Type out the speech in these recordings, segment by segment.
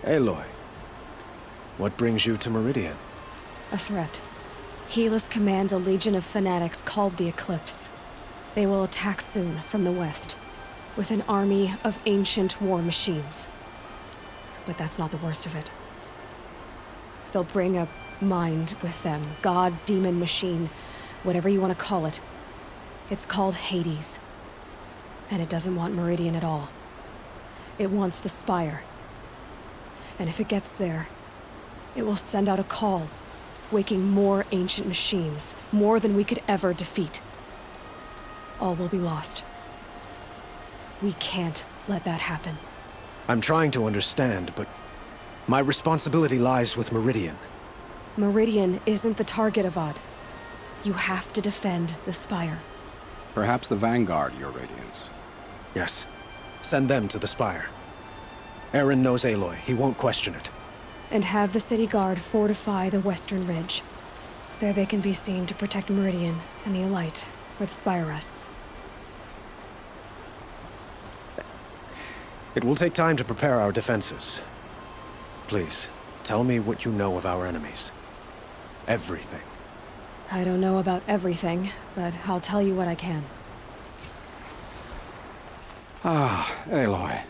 Aloy, what brings you to Meridian? A threat. Helis commands a legion of fanatics called the Eclipse. They will attack soon from the west, with an army of ancient war machines. But that's not the worst of it. They'll bring a mind with them, god, demon, machine, whatever you want to call it. It's called Hades. And it doesn't want Meridian at all. It wants the Spire. And if it gets there, it will send out a call, waking more ancient machines, more than we could ever defeat. All will be lost. We can't let that happen. I'm trying to understand, but my responsibility lies with Meridian. Meridian isn't the target, Avad. You have to defend the Spire. Perhaps the Vanguard, Your Radiance. Yes. Send them to the Spire. Eren knows Aloy. He won't question it. And have the City Guard fortify the Western Ridge. There they can be seen to protect Meridian and the Elite, where the Spire rests. It will take time to prepare our defenses. Please, tell me what you know of our enemies. Everything. I don't know about everything, but I'll tell you what I can. Aloy.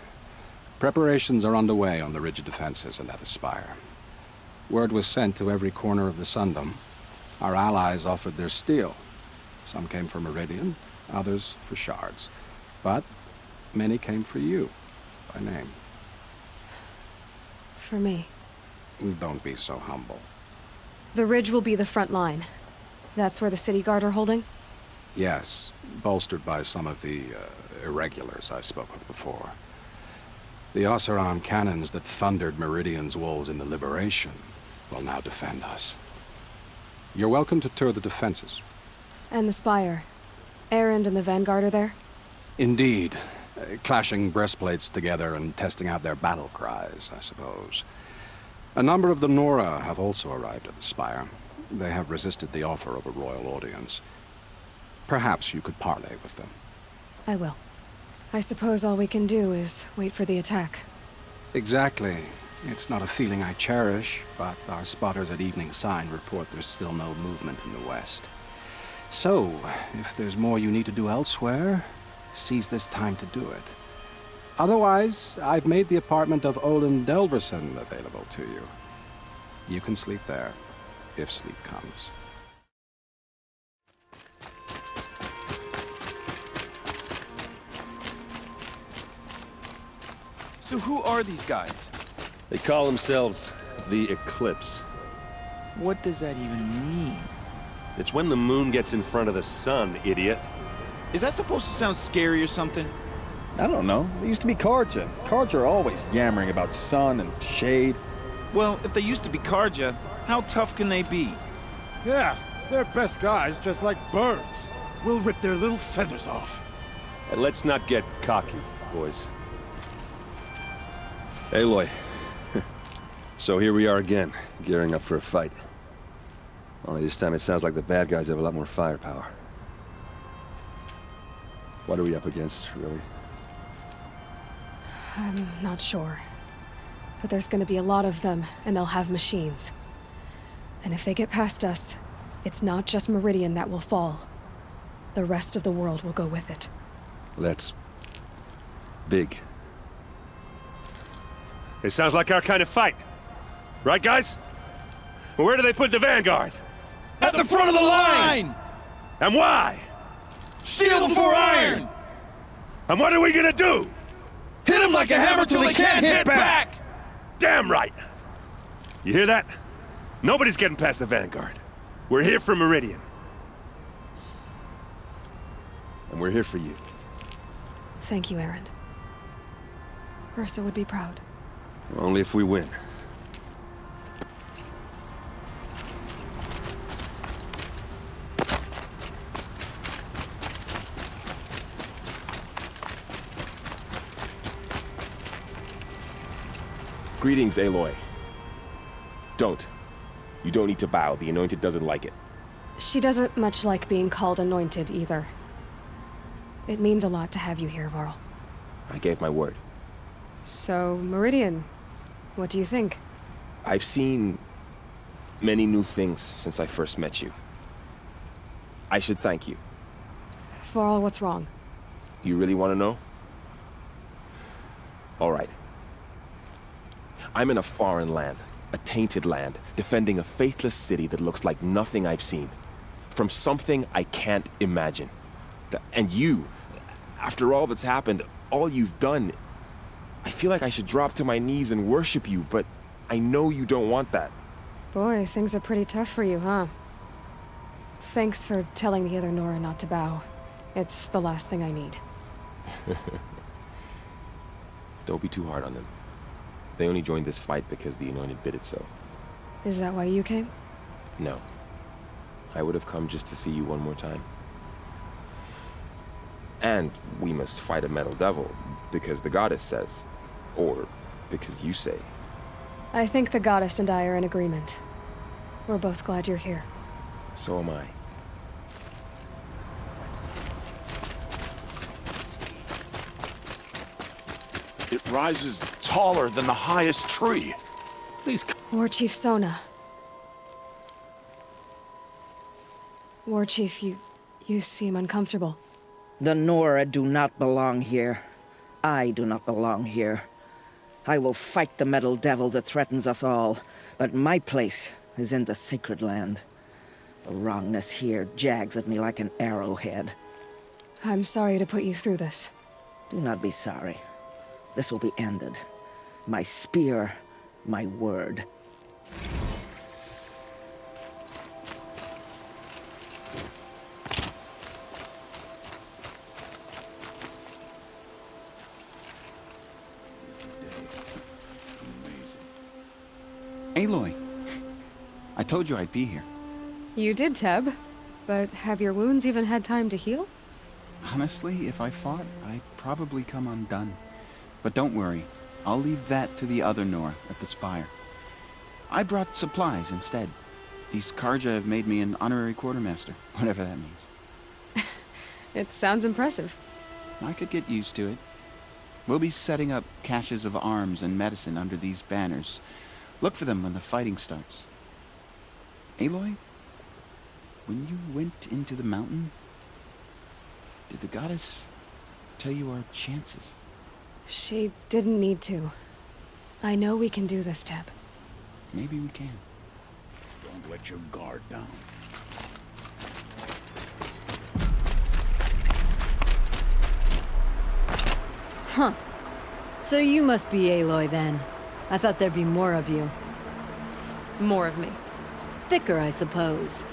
Preparations are underway on the ridge defenses and at the Spire. Word was sent to every corner of the Sundom. Our allies offered their steel. Some came for Meridian, others for shards. But many came for you, by name. For me. Don't be so humble. The ridge will be the front line. That's where the City Guard are holding? Yes, bolstered by some of the irregulars I spoke of before. The Oseram cannons that thundered Meridian's walls in the Liberation will now defend us. You're welcome to tour the defenses. And the Spire. Erend and the Vanguard are there? Indeed. Clashing breastplates together and testing out their battle cries, I suppose. A number of the Nora have also arrived at the Spire. They have resisted the offer of a royal audience. Perhaps you could parley with them. I will. I suppose all we can do is wait for the attack. Exactly. It's not a feeling I cherish, but our spotters at Evening Sign report there's still no movement in the west. So, if there's more you need to do elsewhere, seize this time to do it. Otherwise, I've made the apartment of Olin Delverson available to you. You can sleep there, if sleep comes. So who are these guys? They call themselves the Eclipse. What does that even mean? It's when the moon gets in front of the sun, idiot. Is that supposed to sound scary or something? I don't know. They used to be Carja. Carja are always yammering about sun and shade. Well, if they used to be Carja, how tough can they be? Yeah, they're best guys just like birds. We'll rip their little feathers off. And let's not get cocky, boys. Aloy. So here we are again, gearing up for a fight. Only this time it sounds like the bad guys have a lot more firepower. What are we up against, really? I'm not sure. But there's gonna be a lot of them, and they'll have machines. And if they get past us, it's not just Meridian that will fall. The rest of the world will go with it. That's big. It sounds like our kind of fight. Right, guys? Well, where do they put the Vanguard? At the front of the line! And why? Steel before iron! And what are we gonna do? Hit them like a hammer till they can't hit back! Damn right! You hear that? Nobody's getting past the Vanguard. We're here for Meridian. And we're here for you. Thank you, Erend. Ursa would be proud. Only if we win. Greetings, Aloy. Don't. You don't need to bow. The Anointed doesn't like it. She doesn't much like being called anointed either. It means a lot to have you here, Varl. I gave my word. So, Meridian, what do you think? I've seen many new things since I first met you. I should thank you. Varl, what's wrong? You really want to know? All right. I'm in a foreign land, a tainted land, defending a faithless city that looks like nothing I've seen. From something I can't imagine. And you, after all that's happened, all you've done, I feel like I should drop to my knees and worship you, but I know you don't want that. Boy, things are pretty tough for you, huh? Thanks for telling the other Nora not to bow. It's the last thing I need. Don't be too hard on them. They only joined this fight because the Anointed bid it so. Is that why you came? No. I would have come just to see you one more time. And we must fight a metal devil, because the goddess says. Or because you say. I think the goddess and I are in agreement. We're both glad you're here. So am I. It rises taller than the highest tree. Please. War Chief Sona. War Chief, you seem uncomfortable. The Nora do not belong here. I do not belong here. I will fight the metal devil that threatens us all, but my place is in the sacred land. The wrongness here jags at me like an arrowhead. I'm sorry to put you through this. Do not be sorry. This will be ended. My spear, my word. Aloy, I told you I'd be here. You did, Teb. But have your wounds even had time to heal? Honestly, if I fought, I'd probably come undone. But don't worry, I'll leave that to the other Nora at the Spire. I brought supplies instead. These Karja have made me an honorary quartermaster, whatever that means. It sounds impressive. I could get used to it. We'll be setting up caches of arms and medicine under these banners. Look for them when the fighting starts. Aloy, when you went into the mountain, did the goddess tell you our chances? She didn't need to. I know we can do this, Teb. Maybe we can. Don't let your guard down. Huh. So you must be Aloy then. I thought there'd be more of you. More of me. Thicker, I suppose.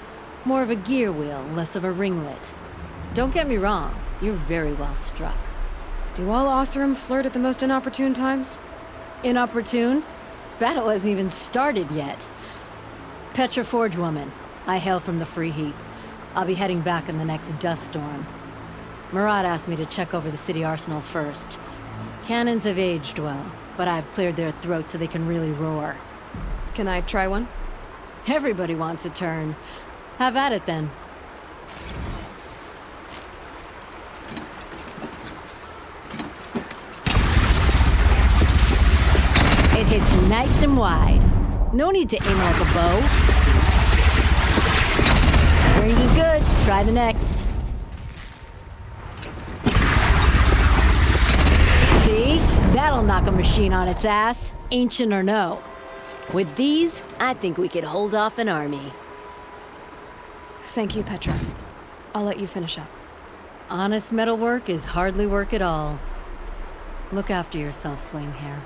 More of a gear wheel, less of a ringlet. Don't get me wrong, you're very well struck. Do all Oseram flirt at the most inopportune times? Inopportune? Battle hasn't even started yet. Petra Forge woman. I hail from the Free Heap. I'll be heading back in the next dust storm. Murad asked me to check over the city arsenal first. Cannons have aged well, but I've cleared their throats so they can really roar. Can I try one? Everybody wants a turn. Have at it then. It hits nice and wide. No need to aim like a bow. Range is good. Try the next. See? That'll knock a machine on its ass, ancient or no. With these, I think we could hold off an army. Thank you, Petra. I'll let you finish up. Honest metalwork is hardly work at all. Look after yourself, Flamehair.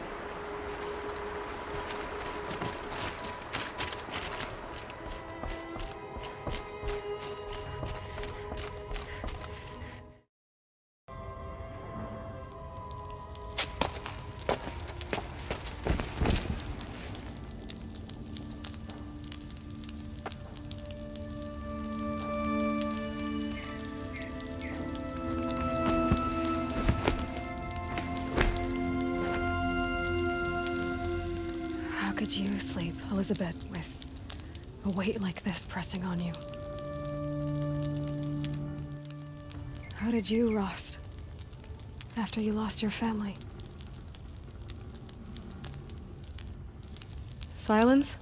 How could you sleep, Elizabeth, with a weight like this pressing on you? How did you, Rost, after you lost your family? Silence?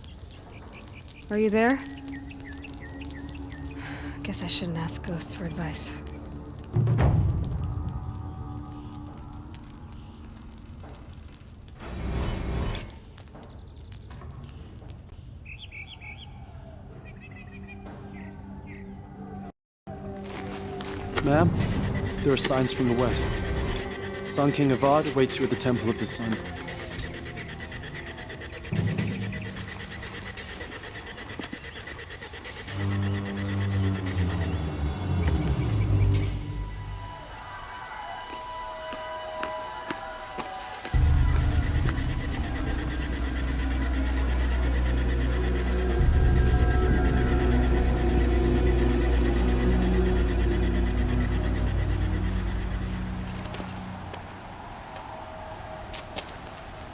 Are you there? Guess I shouldn't ask ghosts for advice. Ma'am, there are signs from the west. Sun King Avad awaits you at the Temple of the Sun.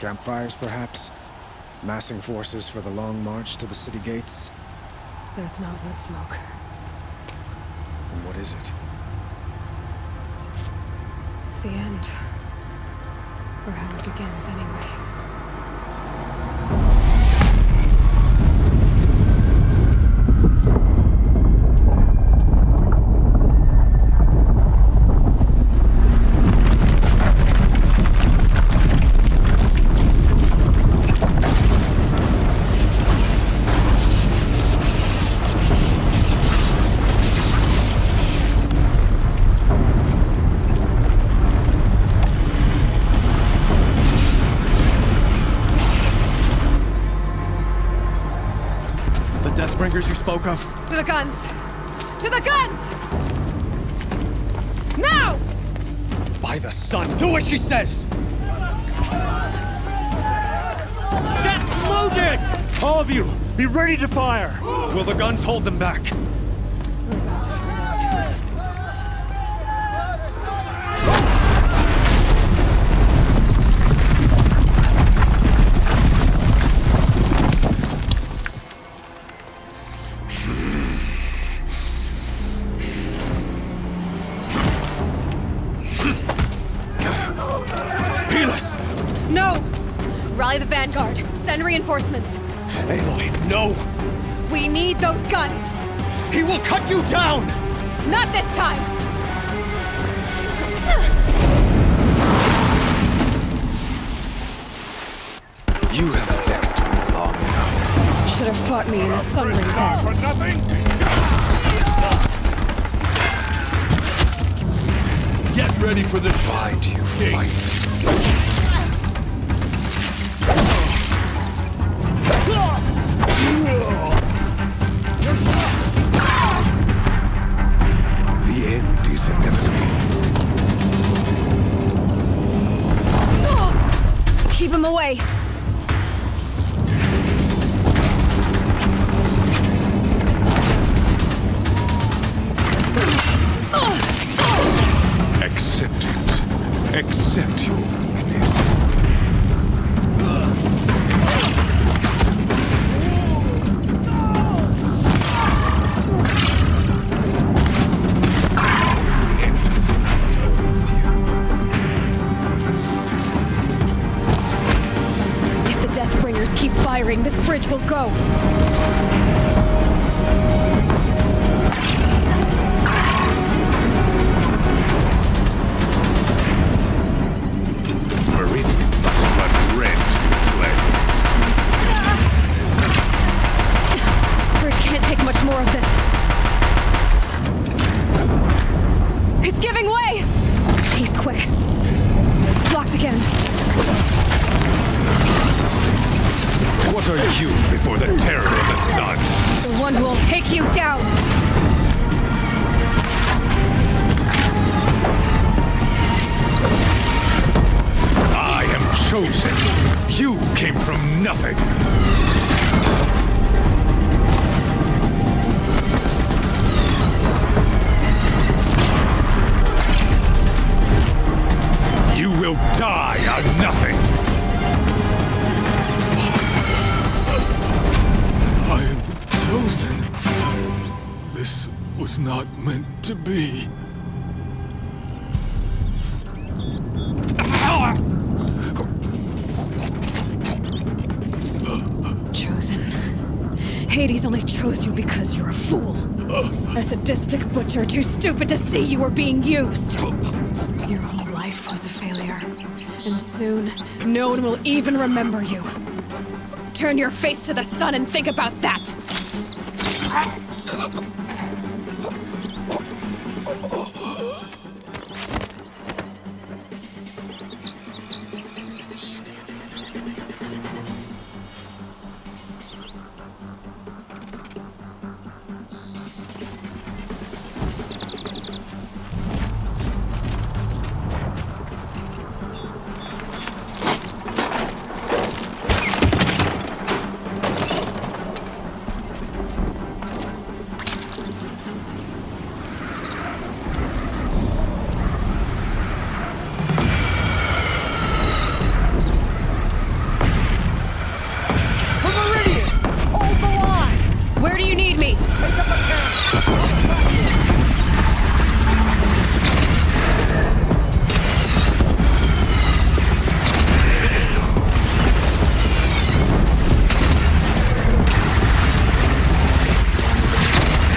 Campfires, perhaps? Massing forces for the long march to the city gates? That's not wood smoke. Then what is it? The end. Or how it begins, anyway. Deathbringers you spoke of? To the guns! To the guns! Now! By the sun, do as she says! Set loaded! All of you, be ready to fire! Will the guns hold them back? We're about to find out. No! Rally the vanguard. Send reinforcements. Aloy, no! We need those guns! He will cut you down! Not this time! You have vexed me long enough. Should have fought me in a sundering battle. For nothing? Get ready for the Why do you fight? The end is inevitable. Keep him away! Accept it. Accept your weakness. If the Deathbringers keep firing, this bridge will go. More of this. It's giving way! He's quick. Blocked again. What are you before the terror of the sun? The one who will take you down! I am chosen. You came from nothing. You will die on nothing. not meant to be. Chosen. Hades only chose you because you're a fool. A sadistic butcher too stupid to see you were being used. Your whole life was a failure. And soon, no one will even remember you. Turn your face to the sun and think about that! Where do you need me?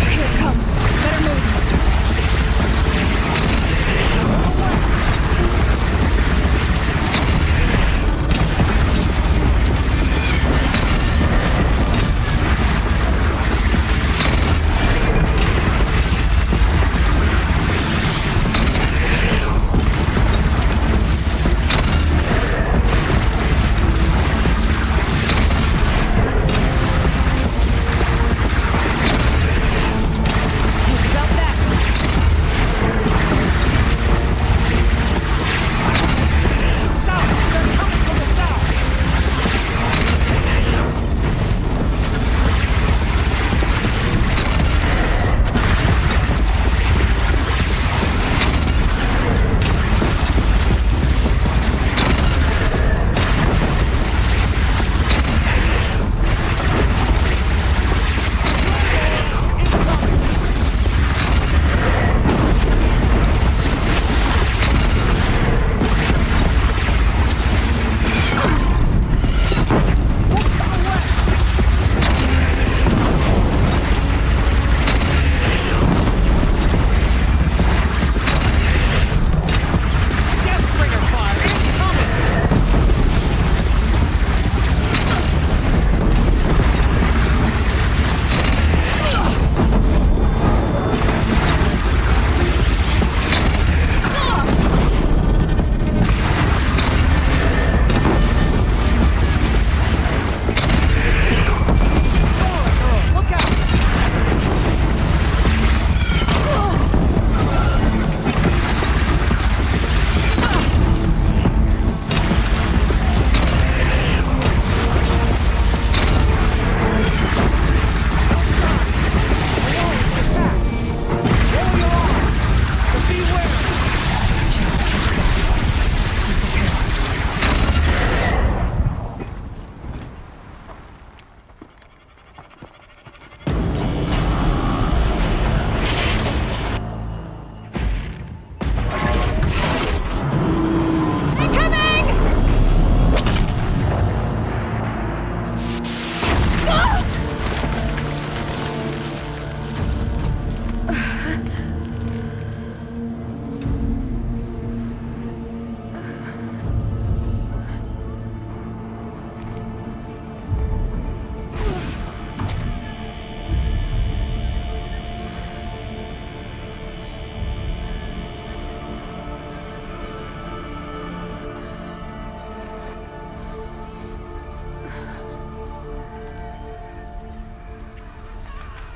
Here it comes. Better move.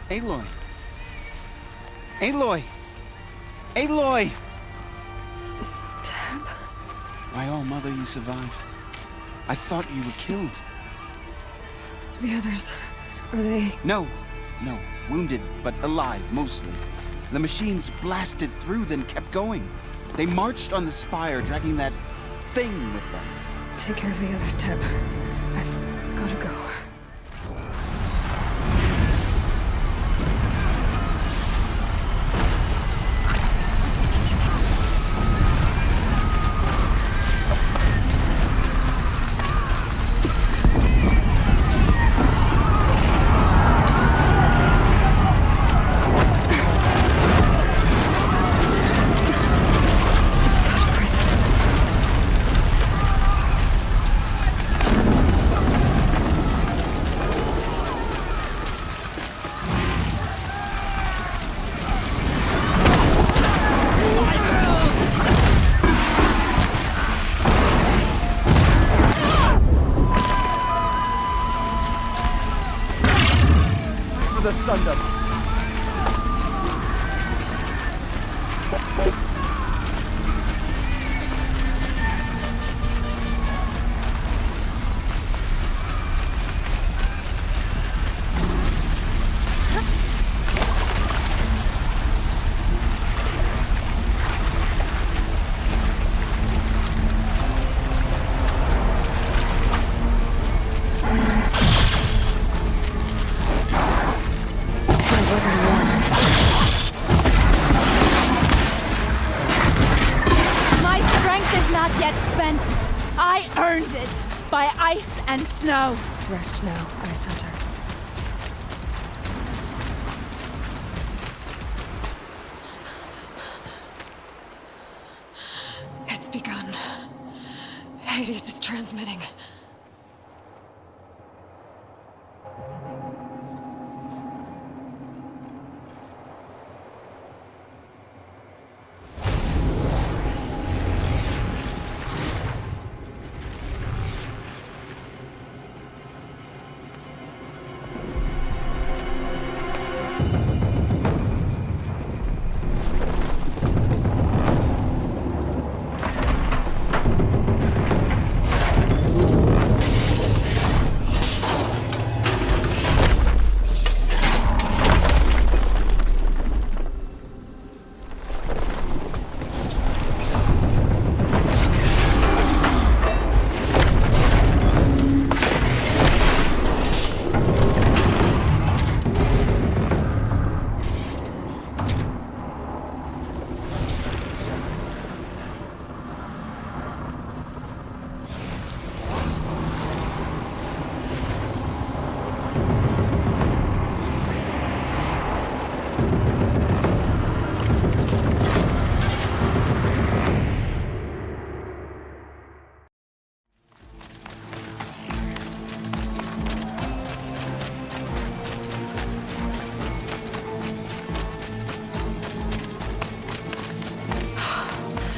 Aloy! Aloy! Aloy! Teb? My all mother, you survived. I thought you were killed. The others, are they... No. Wounded, but alive, mostly. The machines blasted through, then kept going. They marched on the spire, dragging that thing with them. Take care of the others, Teb. I've gotta go. the Sundom. My strength is not yet spent. I earned it by ice and snow. Rest now, Ice Hunter. It's begun. Hades is transmitting.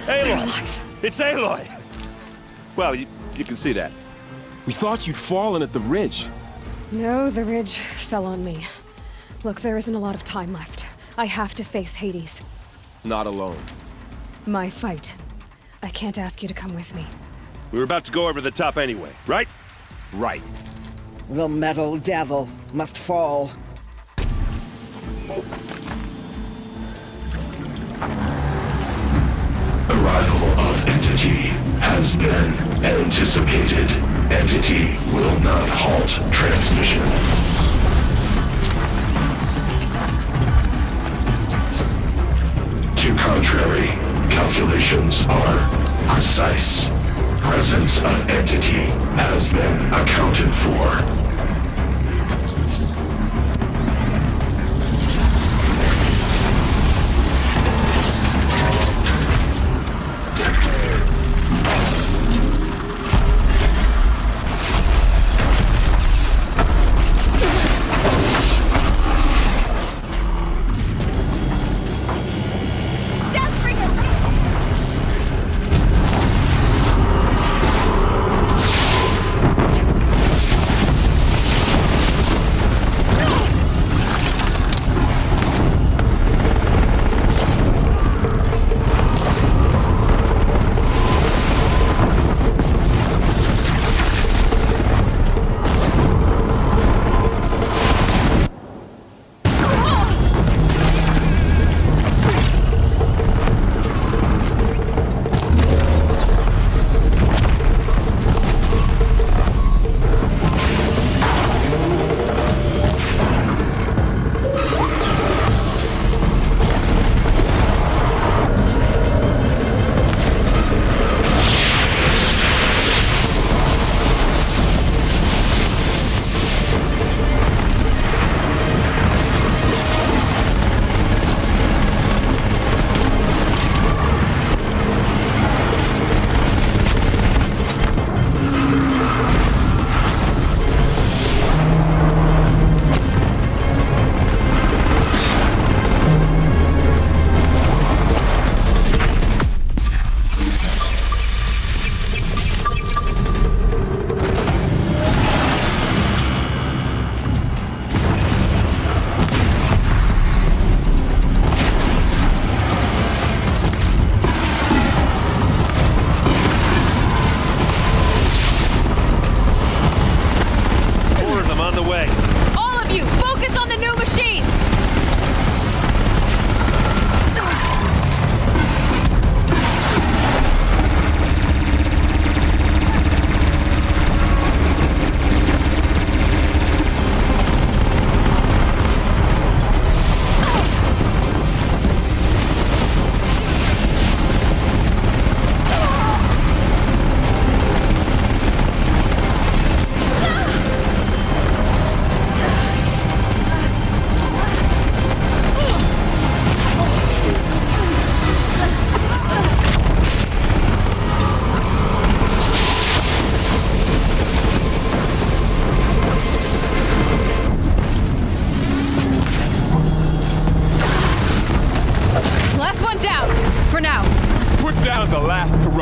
Aloy! It's Aloy! Well, you can see that. We thought you'd fallen at the ridge. No, the ridge fell on me. Look, there isn't a lot of time left. I have to face Hades. Not alone. My fight. I can't ask you to come with me. We were about to go over the top anyway, right? Right. The metal devil must fall. Arrival of Entity has been anticipated. Entity will not halt transmission. To contrary, calculations are precise. Presence of Entity has been accounted for.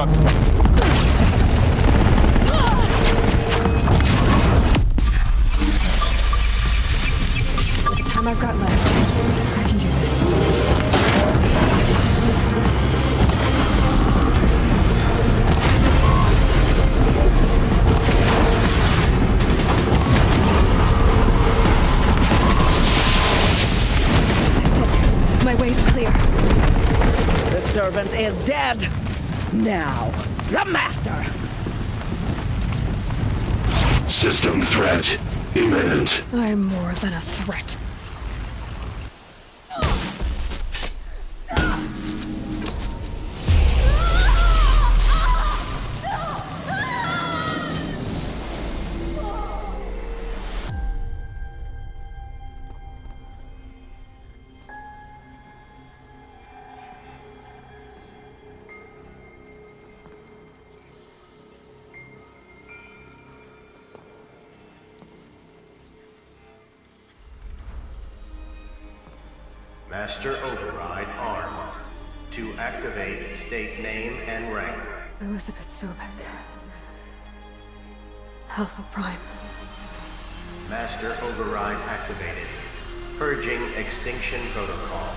fuck? With the time I've got left, I can do this. That's it. My way's clear. The servant is dead. Now, the master. System threat imminent. I'm more than a threat. Master Override armed. To activate, state name and rank. Elizabeth Sobek. Alpha Prime. Master Override activated. Purging Extinction Protocol.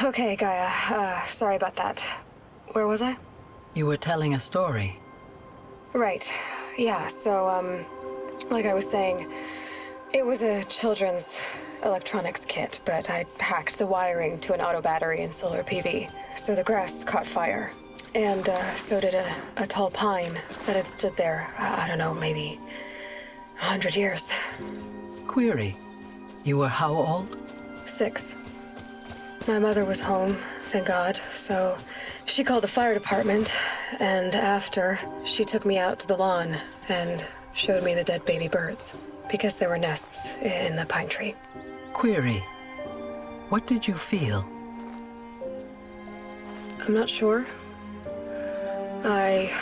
Okay, Gaia. Sorry about that. Where was I? You were telling a story. Right. Yeah, so, like I was saying, it was a children's electronics kit, but I'd hacked the wiring to an auto battery and solar PV. So the grass caught fire. And, so did a tall pine that had stood there, I don't know, maybe 100 years. Query. You were how old? 6. My mother was home, thank God, so she called the fire department, and after, she took me out to the lawn and showed me the dead baby birds, because there were nests in the pine tree. Query. What did you feel? I'm not sure. I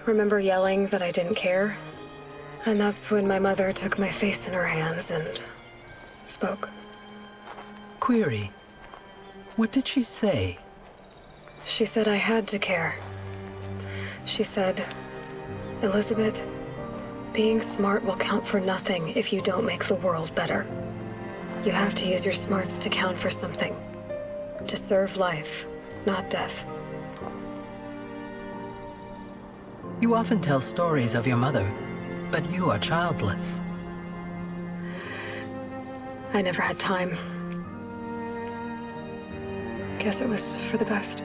remember yelling that I didn't care, and that's when my mother took my face in her hands and spoke. Query. What did she say? She said I had to care. She said, Elizabeth, being smart will count for nothing if you don't make the world better. You have to use your smarts to count for something. To serve life, not death. You often tell stories of your mother. But you are childless. I never had time. Guess it was for the best.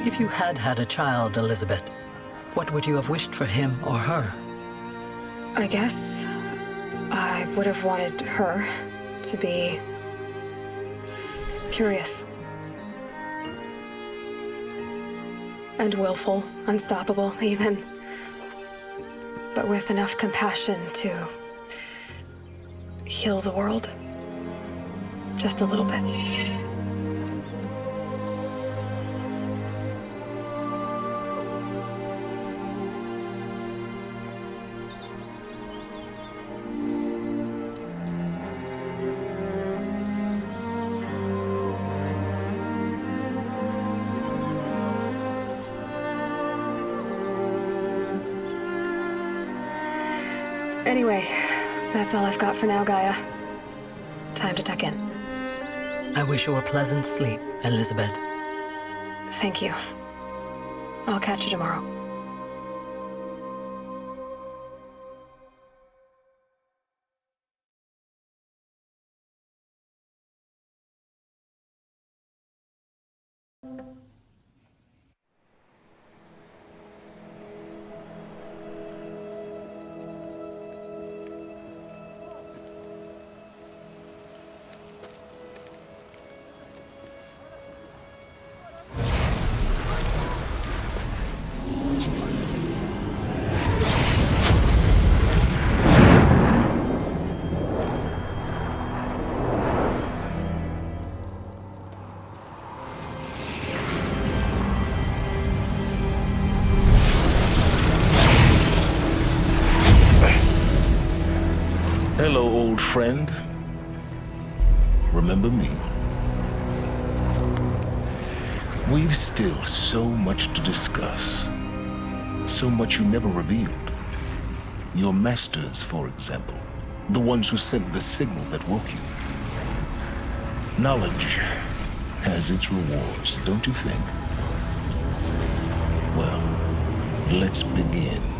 If you had had a child, Elizabeth, what would you have wished for him or her? I guess I would have wanted her to be curious. And willful, unstoppable, even. But with enough compassion to heal the world. Just a little bit. Anyway, that's all I've got for now, Gaia. Time to tuck in. I wish you a pleasant sleep, Elizabeth. Thank you. I'll catch you tomorrow. Hello, old friend. Remember me? We've still so much to discuss. So much you never revealed. Your masters, for example. The ones who sent the signal that woke you. Knowledge has its rewards, don't you think? Well, let's begin.